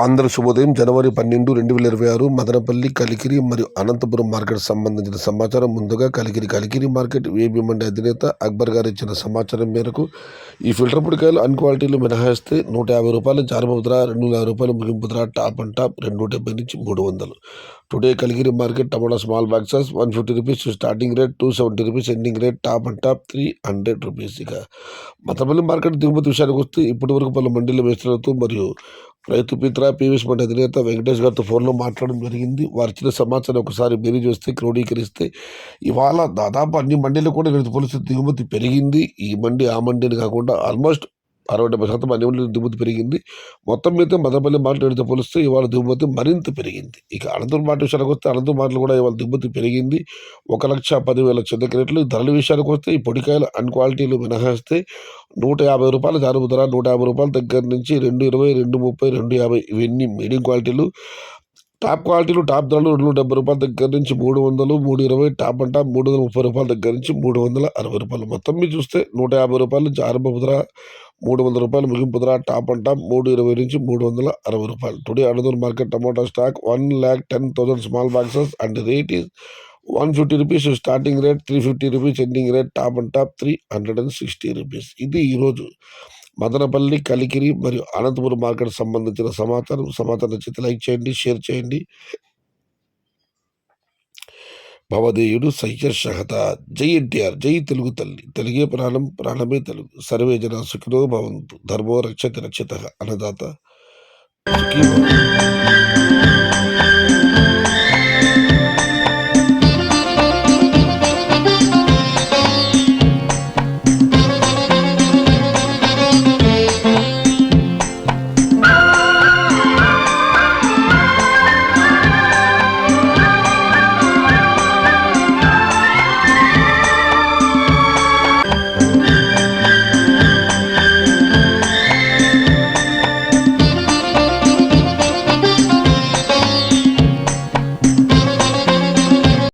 అందరూ శుభోదయం. జనవరి 12, 2026 మదనపల్లి, కలికిరి మరియు అనంతపురం మార్కెట్ సంబంధించిన సమాచారం. ముందుగా కలికిరి మార్కెట్ ఏబీ మండి అధినేత అక్బర్ గారు ఇచ్చిన సమాచారం మేరకు ఈ ఫిల్టర్ పొడికాయలు అన్ క్వాలిటీలు మినహాయిస్తే ₹150 జారబొబ్బ ధర, ₹250 ముగింపు ధర, టాప్ అండ్ టాప్ 270 నుంచి 300. Today Kalikiri market tomato small boxes ₹150 starting rate, ₹270 ending rate, top and top ₹300. ఇక మదనపల్లి మార్కెట్ దిగుమతి విషయానికి వస్తే ఇప్పటి వరకు పలు మండీలు వేస్తున్నట్టు మరియు రైతు మిత్ర పీవీఎస్ మండి అధినేత వెంకటేష్ గారితో ఫోన్లో మాట్లాడడం జరిగింది. వారు ఇచ్చిన సమాచారం ఒకసారి బేరీ చూస్తే క్రోడీకరిస్తే ఇవాళ దాదాపు అన్ని మండీలు కూడా రైతు పరిస్థితి దిగుమతి పెరిగింది. ఈ మండి ఆ మండిని కాకుండా ఆల్మోస్ట్ 60-70% అన్ని మండీలు దిగుమతి పెరిగింది. మొత్తం మీద మదనపల్లి మార్కెట్తో పోలిస్తే ఇవాళ దిగుమతి మరింత పెరిగింది. ఇక అనంతపురం మార్కెట్ విషయానికి వస్తే అనంతపురం మార్కెట్లో కూడా ఇవాళ దిగుమతి పెరిగింది. 1,10,000 చెందక రేట్లు. ధరల విషయానికి వస్తే ఈ పొడికాయలు అన్ క్వాలిటీలు మినహాయిస్తే ₹150 జారుబు ధర, ₹150 దగ్గర నుంచి ₹220, ₹230, ₹250 ఇవన్నీ మీడియం క్వాలిటీలు. టాప్ క్వాలిటీలు టాప్ ధరలు ₹270 దగ్గర నుంచి ₹300, ₹320, టాప్ అండ్ టాప్ ₹330 దగ్గర నుంచి ₹360. మొత్తం మీద చూస్తే ₹150 జారుబొబ్బ ధర, ₹300 ముగింపు ధర, టాప్ అండ్ టాప్ ₹320 నుంచి ₹360. Today Anantapuram market tomato stock 1,10,000 small boxes and rate is ₹150 starting rate, ₹350 ending rate, top and top ₹360. ఇది ఈరోజు మదనపల్లి, కలికిరి మరియు అనంతపురం మార్కెట్ సంబంధించిన సమాచారం నచ్చితే లైక్ చేయండి, షేర్ చేయండి. భవదేయుడు సయ్యద్ షహదా. జై ఎన్టీఆర్, జై తెలుగు తల్లి. తెలుగే ప్రాణం, ప్రాణమే తెలుగు. సర్వే జన సుఖినో భవంతు. ధర్మో రక్షతి రక్షితః. అన్నదాత సుఖీ భవ.